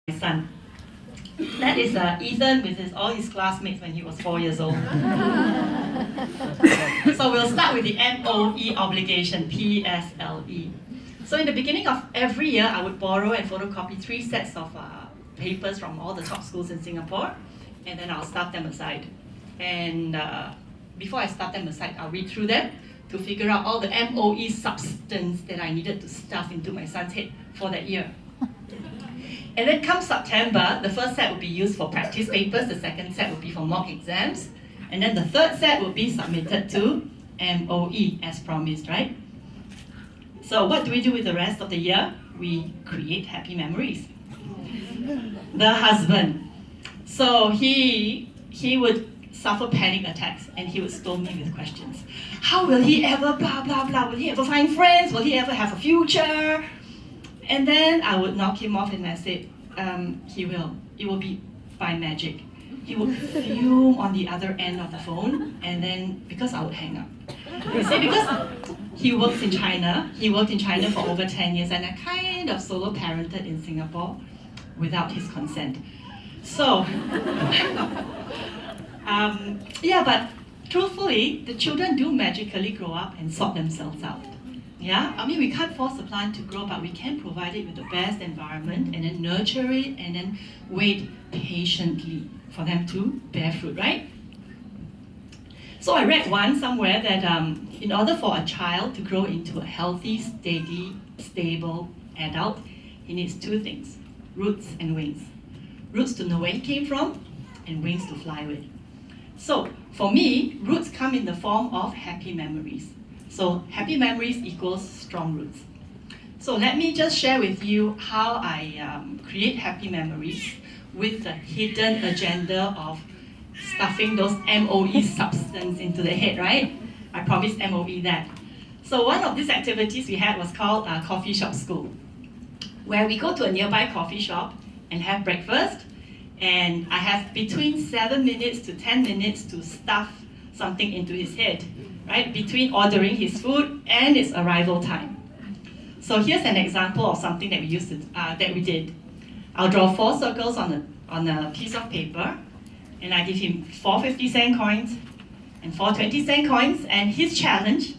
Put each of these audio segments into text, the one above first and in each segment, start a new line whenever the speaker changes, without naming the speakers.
my son. That is Ethan with all his classmates when he was 4 years old. So we'll start with the MOE Obligation, PSLE. So in the beginning of every year, I would borrow and photocopy 3 sets of papers from all the top schools in Singapore, and then I'll stuff them aside. And before I stuff them aside, I'll read through them to figure out all the MOE substance that I needed to stuff into my son's head for that year. And then come September, the first set will be used for practice papers, the second set will be for mock exams, and then the third set will be submitted to MOE as promised, right? So what do we do with the rest of the year? We create happy memories. The husband. So he would suffer panic attacks and he would storm me with questions. How will he ever blah blah blah? Will he ever find friends? Will he ever have a future? And then I would knock him off and I said, he will. It will be by magic. He would fume on the other end of the phone, and then, because I would hang up. You see, because he works in China, for over 10 years, and I kind of solo parented in Singapore without his consent. So, yeah, but truthfully, the children do magically grow up and sort themselves out. Yeah, I mean, we can't force the plant to grow, but we can provide it with the best environment and then nurture it and then wait patiently for them to bear fruit, right? So I read somewhere that in order for a child to grow into a healthy, steady, stable adult, he needs 2 things, roots and wings. Roots to know where he came from and wings to fly with. So for me, roots come in the form of happy memories. So happy memories equals strong roots. So let me just share with you how I create happy memories with the hidden agenda of stuffing those MOE substance into the head, right? I promised MOE that. So one of these activities we had was called Coffee Shop School, where we go to a nearby coffee shop and have breakfast, and I have between 7 minutes to 10 minutes to stuff something into his head, right? Between ordering his food and its arrival time. So here's an example of something that we did. I'll draw 4 circles on a piece of paper, and I give him 4 50-cent coins and 4 20-cent coins, and his challenge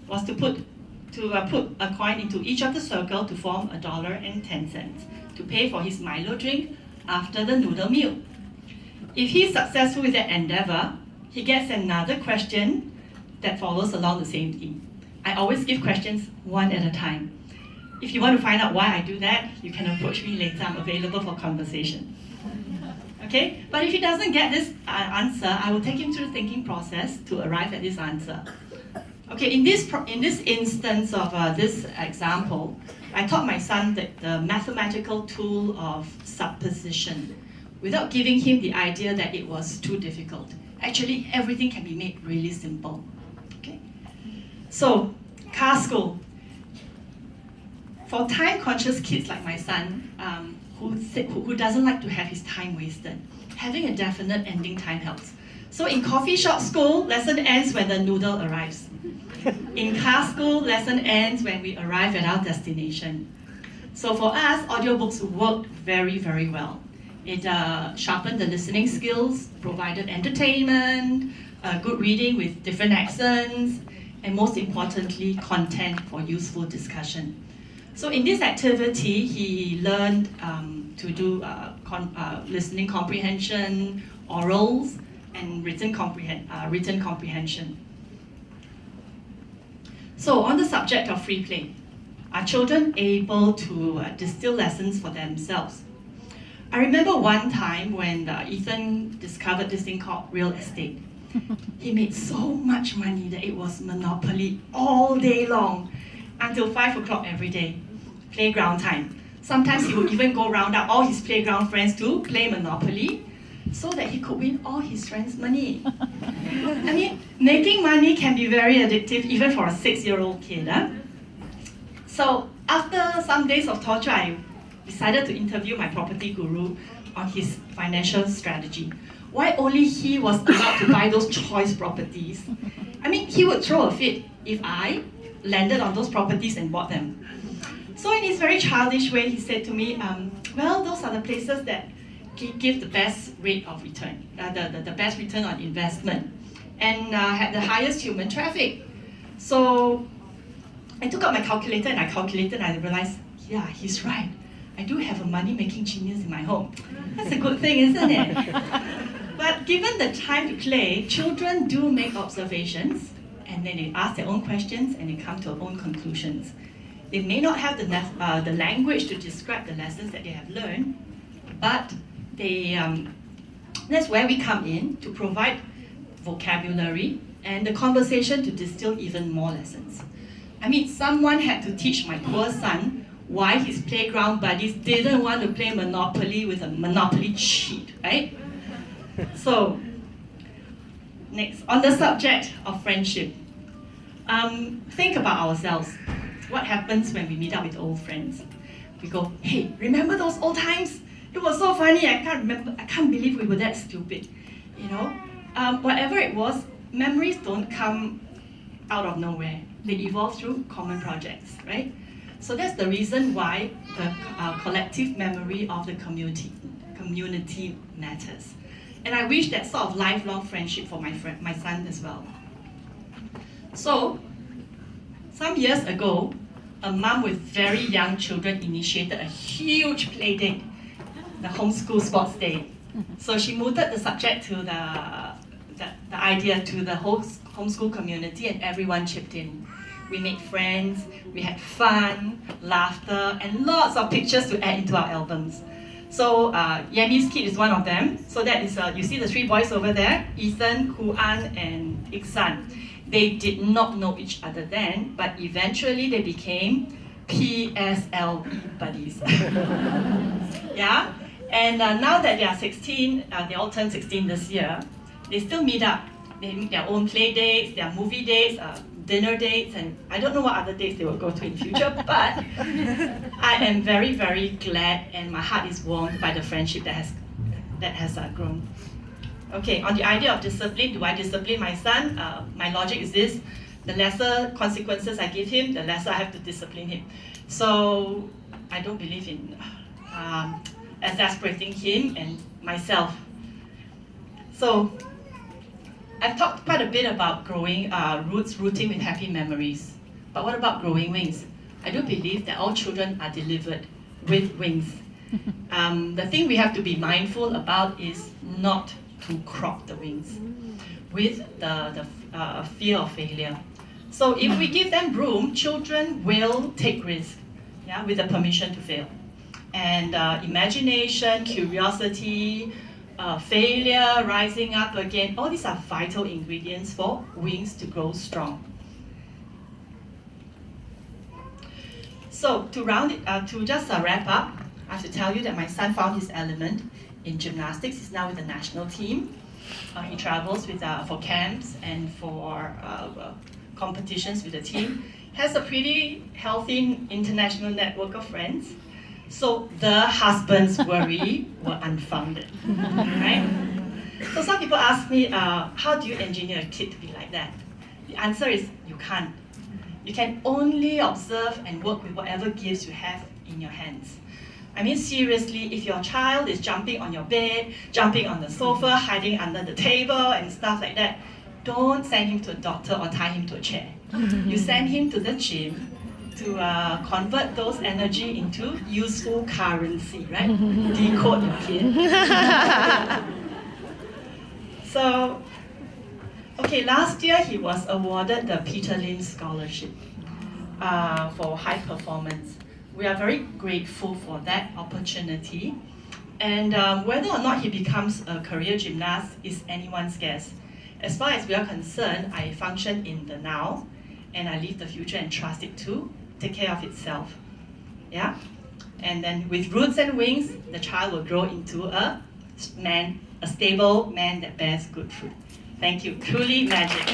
was to put a coin into each of the circles to form $1.10 to pay for his Milo drink after the noodle meal. If he's successful with that endeavor, he gets another question that follows along the same theme. I always give questions one at a time. If you want to find out why I do that, you can approach me later. I'm available for conversation. Okay? But if he doesn't get this answer, I will take him through the thinking process to arrive at this answer. Okay, in this instance of this example, I taught my son the mathematical tool of supposition without giving him the idea that it was too difficult. Actually, everything can be made really simple. Okay? So, car school. For time-conscious kids like my son, who doesn't like to have his time wasted, having a definite ending time helps. So in coffee shop school, lesson ends when the noodle arrives. In car school, lesson ends when we arrive at our destination. So for us, audiobooks worked very, very well. It sharpened the listening skills, provided entertainment, good reading with different accents, and most importantly, content for useful discussion. So in this activity, he learned to do listening comprehension, orals, and written comprehension. So on the subject of free play, are children able to distill lessons for themselves? I remember one time when Ethan discovered this thing called real estate. He made so much money that it was monopoly all day long until 5 o'clock every day, playground time. Sometimes he would even go round up all his playground friends to play Monopoly so that he could win all his friends' money. I mean, making money can be very addictive even for a 6-year-old kid. Huh? So after some days of torture, I decided to interview my property guru on his financial strategy. Why only he was allowed to buy those choice properties? I mean, he would throw a fit if I landed on those properties and bought them. So in his very childish way, he said to me, well, those are the places that give the best rate of return, the best return on investment, and had the highest human traffic. So I took out my calculator and I calculated and I realized, yeah, he's right. I do have a money-making genius in my home. That's a good thing, isn't it? But given the time to play, children do make observations and then they ask their own questions and they come to their own conclusions. They may not have the language to describe the lessons that they have learned, but that's where we come in to provide vocabulary and the conversation to distill even more lessons. I mean, someone had to teach my poor son why his playground buddies didn't want to play Monopoly with a Monopoly cheat, right? So, next, on the subject of friendship, think about ourselves. What happens when we meet up with old friends? We go, hey, remember those old times? It was so funny, I can't believe we were that stupid. You know, whatever it was, memories don't come out of nowhere. They evolve through common projects, right? So that's the reason why the collective memory of the community matters. And I wish that sort of lifelong friendship for my son as well. So, some years ago, a mom with very young children initiated a huge play date, the homeschool sports day. So she mooted the subject to the idea to the whole homeschool community and everyone chipped in. We made friends, we had fun, laughter, and lots of pictures to add into our albums. So Yami's kid is one of them. So that is, you see the three boys over there, Ethan, Kuan, and Iksan. They did not know each other then, but eventually they became PSLE buddies. Yeah? And now that they are 16, they all turned 16 this year, they still meet up. They make their own play dates, their movie dates, dinner dates, and I don't know what other dates they will go to in future, but I am very, very glad and my heart is warmed by the friendship that has grown. Okay, on the idea of discipline, do I discipline my son? My logic is this: the lesser consequences I give him, the lesser I have to discipline him. So I don't believe in exasperating him and myself. So I've talked quite a bit about growing rooting with happy memories. But what about growing wings? I do believe that all children are delivered with wings. The thing we have to be mindful about is not to crop the wings with the fear of failure. So if we give them room, children will take risks, yeah, with the permission to fail. And imagination, curiosity, failure, rising up again, all these are vital ingredients for wings to grow strong. So to wrap up, I have to tell you that my son found his element in gymnastics. He's now with the national team. He travels for camps and for competitions with the team. Has a pretty healthy international network of friends. So the husband's worry were unfounded, right? So some people ask me, how do you engineer a kid to be like that? The answer is you can't. You can only observe and work with whatever gifts you have in your hands. I mean, seriously, if your child is jumping on your bed, jumping on the sofa, hiding under the table and stuff like that, don't send him to a doctor or tie him to a chair. You send him to the gym to convert those energy into useful currency, right? Decode your kid. So, okay, last year he was awarded the Peter Lim Scholarship for high performance. We are very grateful for that opportunity. And whether or not he becomes a career gymnast is anyone's guess. As far as we are concerned, I function in the now, and I leave the future and trust it to take care of itself. Yeah? And then with roots and wings, the child will grow into a stable man that bears good fruit. Thank you. Truly magic.